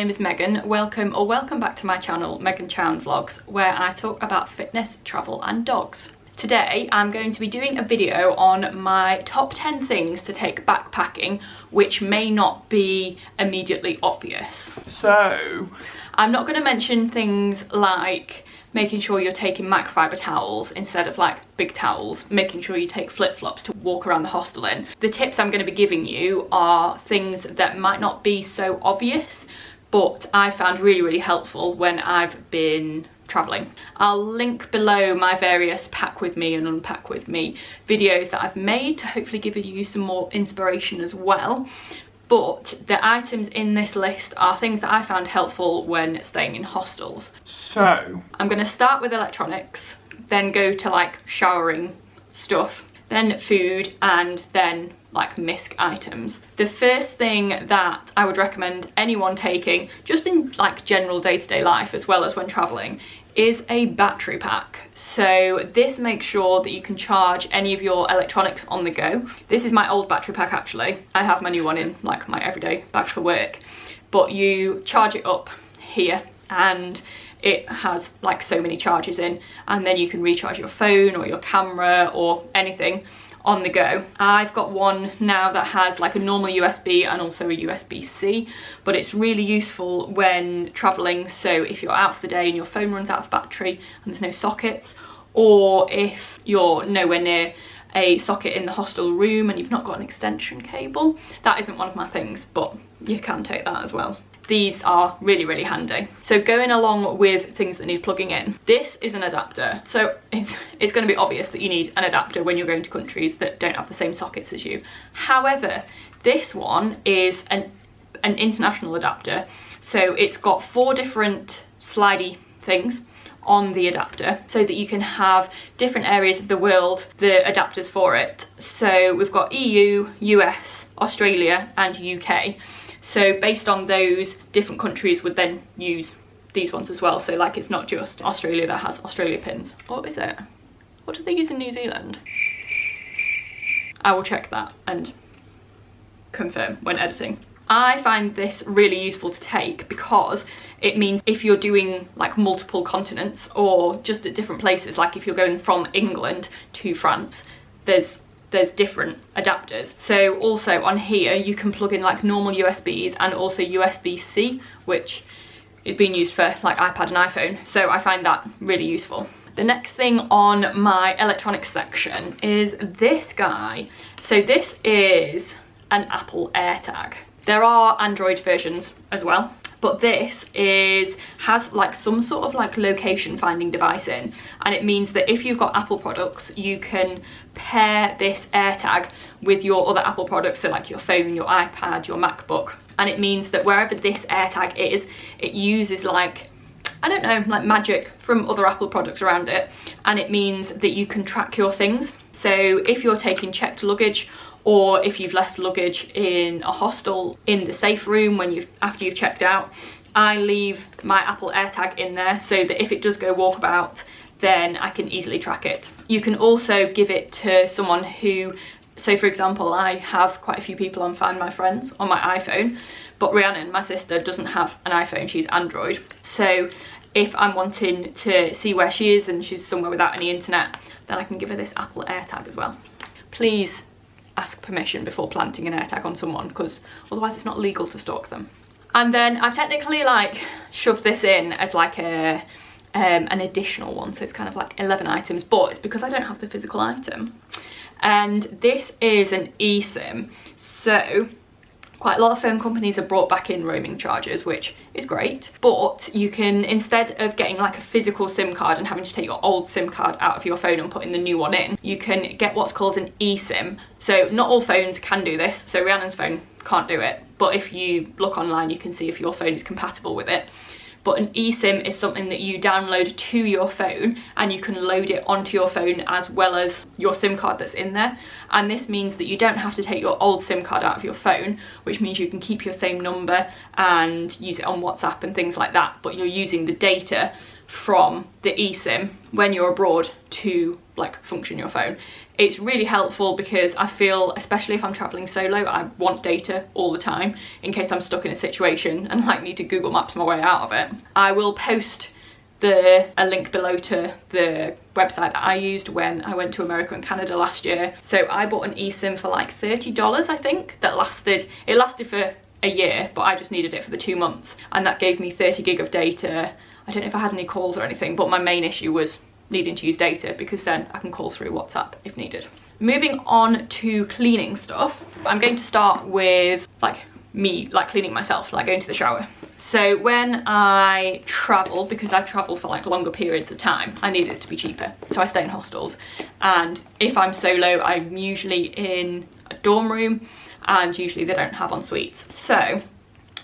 name is Megan. Welcome back to my channel, Megan Chown Vlogs, where I talk about fitness, travel and dogs. Today I'm going to be doing a video on my top 10 things to take backpacking which may not be immediately obvious. So I'm not going to mention things like making sure you're taking microfiber towels instead of like big towels, making sure you take flip-flops to walk around the hostel in. The tips I'm going to be giving you are things that might not be so obvious, but I found really helpful when I've been traveling. I'll link below my various pack with me and unpack with me videos that I've made to hopefully give you some more inspiration as well. But the items in this list are things that I found helpful when staying in hostels. So I'm going to start with electronics, then go to like showering stuff, then food, and then like misc items. The first thing that I would recommend anyone taking, just in like general day-to-day life as well as when traveling, is a battery pack. So this makes sure that you can charge any of your electronics on the go. This is my old battery pack actually. I have my new one in like my everyday bag for work, but you charge it up here and it has like so many charges in, and then you can recharge your phone or your camera or anything on the go. I've got one now that has like a normal USB and also a USB-C, but it's really useful when traveling. So if you're out for the day and your phone runs out of battery and there's no sockets, or if you're nowhere near a socket in the hostel room and you've not got an extension cable. That isn't one of my things, but you can take that as well. These are really handy. So going along with things that need plugging in, this is an adapter. So it's going to be obvious that you need an adapter when you're going to countries that don't have the same sockets as you. However, this one is an international adapter. So it's got 4 different slidey things on the adapter so that you can have different areas of the world, the adapters for it. So we've got EU, US, Australia and UK. So based on those, different countries would then use these ones as well. So like it's not just Australia that has Australia pins. Or is it? What do they use in New Zealand? I will check that and confirm when editing. I find this really useful to take because it means if you're doing like multiple continents or just at different places, like if you're going from England to France, there's different adapters. So also on here you can plug in like normal USBs and also USB-C, which is being used for like iPad and iPhone. So I find that really useful. The next thing on my electronics section is this guy. So this is an Apple AirTag. There are Android versions as well, but this has like some sort of like location finding device in, and it means that if you've got Apple products, you can pair this AirTag with your other Apple products, so like your phone, your iPad, your MacBook, and it means that wherever this AirTag is, it uses like, I don't know, like magic from other Apple products around it, and it means that you can track your things. So if you're taking checked luggage, or if you've left luggage in a hostel in the safe room after you've checked out, I leave my Apple AirTag in there so that if it does go walkabout, then I can easily track it. You can also give it to someone who, so for example, I have quite a few people on Find My Friends on my iPhone, but Rhiannon, my sister, doesn't have an iPhone, she's Android. So if I'm wanting to see where she is and she's somewhere without any internet, then I can give her this Apple AirTag as well. Please ask permission before planting an AirTag on someone, because otherwise it's not legal to stalk them. And then I've technically like shoved this in as like an additional one, so it's kind of like 11 items, but it's because I don't have the physical item. And this is an eSIM. So quite a lot of phone companies have brought back in roaming charges, which is great, but you can, instead of getting like a physical SIM card and having to take your old SIM card out of your phone and putting the new one in, you can get what's called an eSIM. So not all phones can do this, so Rhiannon's phone can't do it, but if you look online you can see if your phone is compatible with it. But an eSIM is something that you download to your phone and you can load it onto your phone as well as your SIM card that's in there. And this means that you don't have to take your old SIM card out of your phone, which means you can keep your same number and use it on WhatsApp and things like that, but you're using the data from the eSIM when you're abroad to like function your phone. It's really helpful because I feel, especially if I'm traveling solo, I want data all the time in case I'm stuck in a situation and like need to Google Maps my way out of it. I will post a link below to the website that I used when I went to America and Canada last year. So I bought an eSIM for like $30, I think, that lasted for a year, but I just needed it for the 2 months, and that gave me 30 gig of data. I don't know if I had any calls or anything, but my main issue was needing to use data because then I can call through WhatsApp if needed. Moving on to cleaning stuff, I'm going to start with like cleaning myself, like going to the shower. So when I travel, because I travel for like longer periods of time, I need it to be cheaper. So I stay in hostels, and if I'm solo, I'm usually in a dorm room, and usually they don't have en suites. So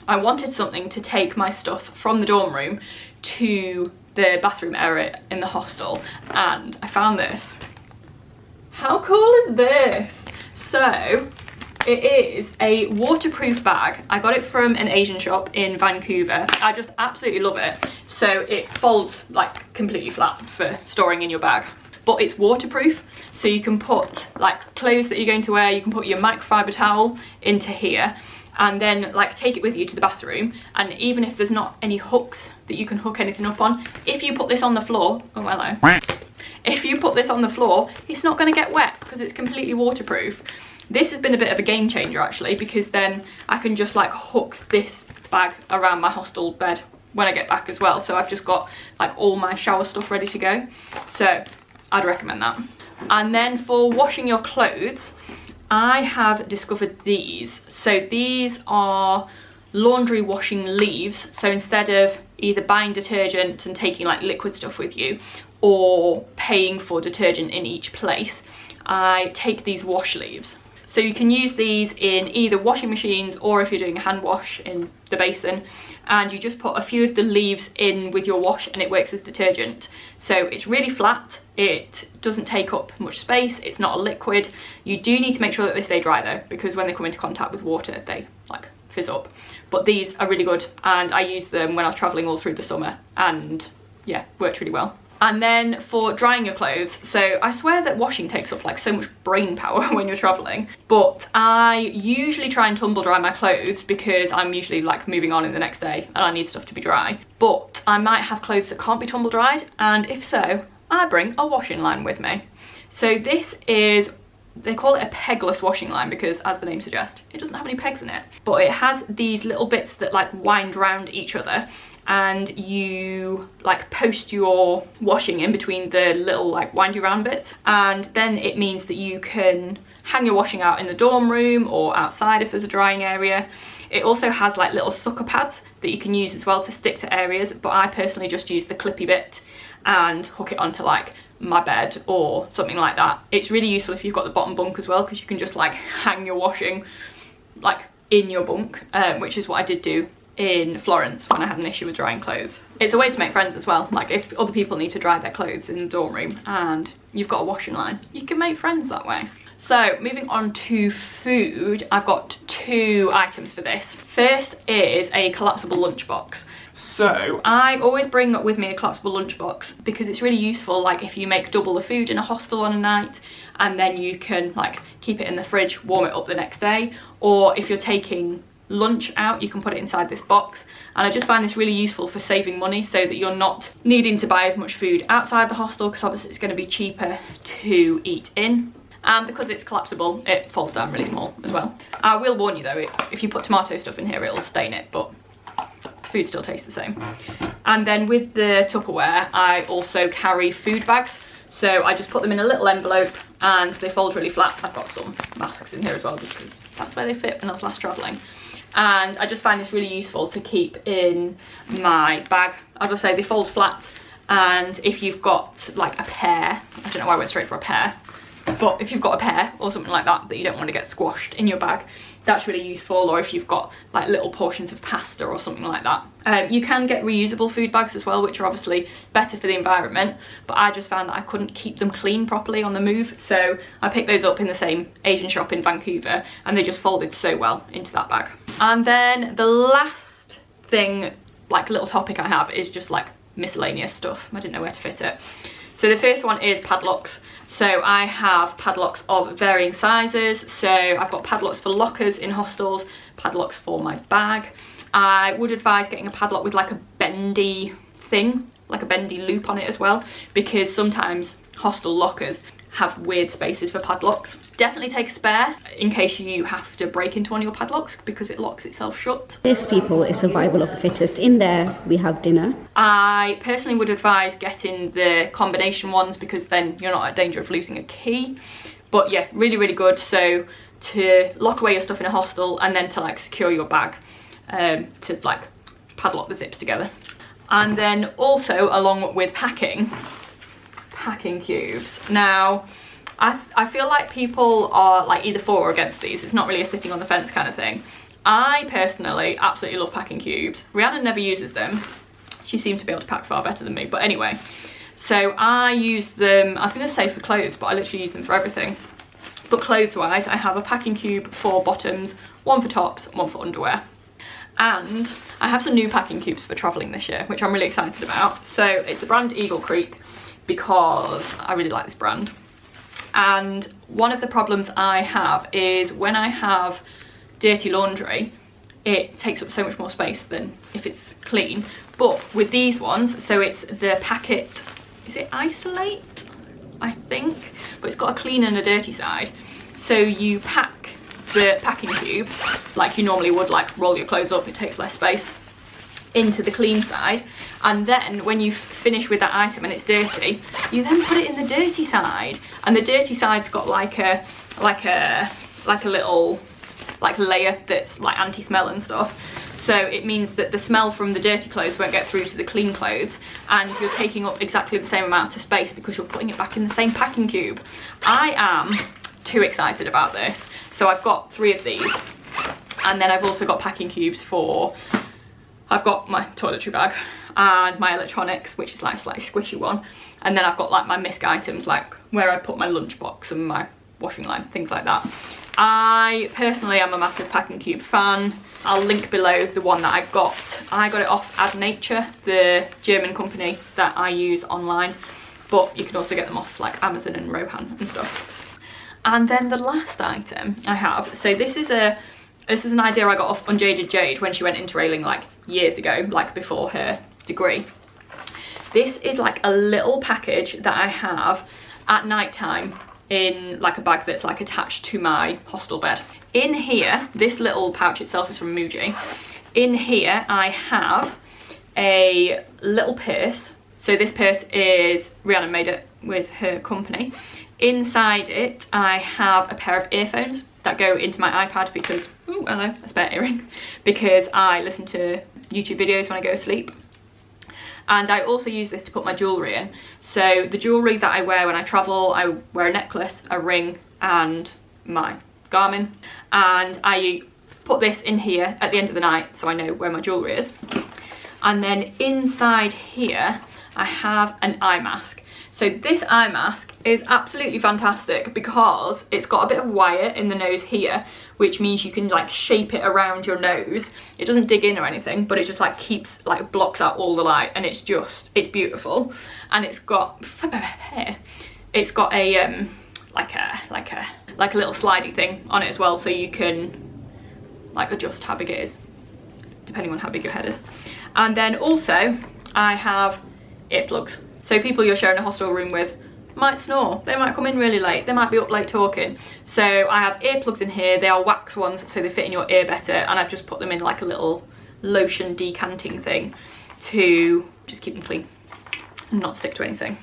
I wanted something to take my stuff from the dorm room to the bathroom area in the hostel, and I found this. How cool is this? So it is a waterproof bag. I got it from an Asian shop in Vancouver. I just absolutely love it. So it folds like completely flat for storing in your bag, but it's waterproof, so you can put like clothes that you're going to wear, you can put your microfiber towel into here, and then like take it with you to the bathroom. And even if there's not any hooks that you can hook anything up on, if you put this on the floor, oh hello, if you put this on the floor, it's not going to get wet because it's completely waterproof. This has been a bit of a game changer actually, because then I can just like hook this bag around my hostel bed when I get back as well. So I've just got like all my shower stuff ready to go. So I'd recommend that. And then for washing your clothes, I have discovered these. So these are laundry washing leaves. So instead of either buying detergent and taking like liquid stuff with you or paying for detergent in each place, I take these wash leaves. So you can use these in either washing machines or if you're doing a hand wash in the basin, and you just put a few of the leaves in with your wash and it works as detergent. So it's really flat, it doesn't take up much space, it's not a liquid. You do need to make sure that they stay dry though, because when they come into contact with water they like fizz up. But these are really good, and I used them when I was traveling all through the summer, and yeah, worked really well. And then for drying your clothes, so I swear that washing takes up like so much brain power when you're traveling, but I usually try and tumble dry my clothes because I'm usually like moving on in the next day and I need stuff to be dry. But I might have clothes that can't be tumble dried, and if so, I bring a washing line with me. So this is, they call it a pegless washing line because, as the name suggests, it doesn't have any pegs in it, but it has these little bits that like wind round each other, and you like post your washing in between the little like windy round bits, and then it means that you can hang your washing out in the dorm room or outside if there's a drying area. It also has like little sucker pads that you can use as well to stick to areas, but I personally just use the clippy bit and hook it onto like my bed or something like that. It's really useful if you've got the bottom bunk as well, because you can just like hang your washing like in your bunk, which is what I did do in Florence when I had an issue with drying clothes. It's a way to make friends as well. Like if other people need to dry their clothes in the dorm room and you've got a washing line, you can make friends that way. So moving on to food, I've got 2 items for this. First is a collapsible lunchbox. So I always bring with me a collapsible lunchbox because it's really useful, like if you make double the food in a hostel on a night, and then you can like keep it in the fridge, warm it up the next day, or if you're taking lunch out, you can put it inside this box. And I just find this really useful for saving money, so that you're not needing to buy as much food outside the hostel, because obviously it's going to be cheaper to eat in. And because it's collapsible, it folds down really small as well. I will warn you though, if you put tomato stuff in here, it'll stain it, but food still tastes the same. And then with the Tupperware, I also carry food bags. So I just put them in a little envelope and they fold really flat. I've got some masks in here as well, just because that's where they fit when I was last traveling. And I just find this really useful to keep in my bag. As I say, they fold flat, and if you've got like a pear, I don't know why I went straight for a pear, but if you've got a pear or something like that that you don't want to get squashed in your bag, that's really useful. Or if you've got like little portions of pasta or something like that. You can get reusable food bags as well, which are obviously better for the environment, but I just found that I couldn't keep them clean properly on the move, so I picked those up in the same Asian shop in Vancouver, and they just folded so well into that bag. And then the last thing, like little topic I have, is just like miscellaneous stuff. I didn't know where to fit it. So the first one is padlocks. So I have padlocks of varying sizes. So I've got padlocks for lockers in hostels, padlocks for my bag. I would advise getting a padlock with like a bendy thing, like a bendy loop on it as well, because sometimes hostel lockers have weird spaces for padlocks. Definitely take a spare in case you have to break into one of your padlocks because it locks itself shut. This, people, is survival of the fittest. In there we have dinner. I personally would advise getting the combination ones because then you're not at danger of losing a key. But yeah, really, really good. So to lock away your stuff in a hostel and then to like secure your bag, to like padlock the zips together. And then also along with packing cubes. Now I feel like people are like either for or against these. It's not really a sitting on the fence kind of thing. I personally absolutely love packing cubes. Rihanna never uses them. She seems to be able to pack far better than me, but anyway. So I use them, I was going to say for clothes, but I literally use them for everything. But clothes wise, I have a packing cube for bottoms, one for tops, one for underwear. And I have some new packing cubes for travelling this year, which I'm really excited about. So it's the brand Eagle Creek, because I really like this brand. And one of the problems I have is when I have dirty laundry, it takes up so much more space than if it's clean. But with these ones, so it's the packet, is it Isolate? I think, but it's got a clean and a dirty side. So you pack the packing cube like you normally would, like roll your clothes up, it takes less space, into the clean side, and then when you finish with that item and it's dirty, you then put it in the dirty side, and the dirty side's got like a little like layer that's like anti-smell and stuff, so it means that the smell from the dirty clothes won't get through to the clean clothes, and you're taking up exactly the same amount of space because you're putting it back in the same packing cube. I am too excited about this. So I've got 3 of these, and then I've also got packing cubes for, I've got my toiletry bag and my electronics, which is like a slightly squishy one, and then I've got like my misc items, like where I put my lunchbox and my washing line, things like that. I personally am a massive packing cube fan. I'll link below the one that I got. I got it off Ad Nature, the German company that I use online, but you can also get them off like Amazon and Rohan and stuff. And then the last item I have, so this is an idea I got off Unjaded Jade when she went interrailing like years ago, like before her degree. This is like a little package that I have at night time in like a bag that's like attached to my hostel bed. In here, this little pouch itself is from Muji. In here I have a little purse. So this purse is, Rihanna made it with her company. Inside it I have a pair of earphones that go into my iPad because, oh hello, a spare earring, because I listen to YouTube videos when I go to sleep. And I also use this to put my jewellery in. So the jewellery that I wear when I travel, I wear a necklace, a ring and my Garmin, and I put this in here at the end of the night so I know where my jewellery is. And then inside here I have an eye mask. So this eye mask is absolutely fantastic because it's got a bit of wire in the nose here, which means you can like shape it around your nose. It doesn't dig in or anything, but it just like keeps, like blocks out all the light, and it's beautiful. And it's got a like a little slidey thing on it as well, so you can like adjust how big it is depending on how big your head is. And then also I have earplugs. So people you're sharing a hostel room with might snore, they might come in really late, they might be up late talking. So I have earplugs in here. They are wax ones, so they fit in your ear better, and I've just put them in like a little lotion decanting thing to just keep them clean and not stick to anything.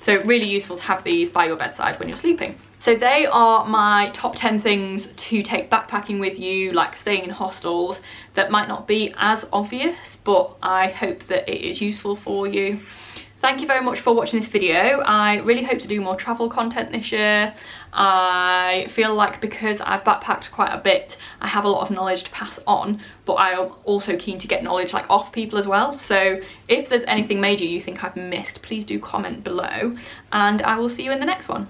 So really useful to have these by your bedside when you're sleeping. So they are my top 10 things to take backpacking with you, like staying in hostels, that might not be as obvious, but I hope that it is useful for you. Thank you very much for watching this video. I really hope to do more travel content this year. I feel like because I've backpacked quite a bit, I have a lot of knowledge to pass on, but I am also keen to get knowledge like off people as well. So if there's anything major you think I've missed, please do comment below, and I will see you in the next one.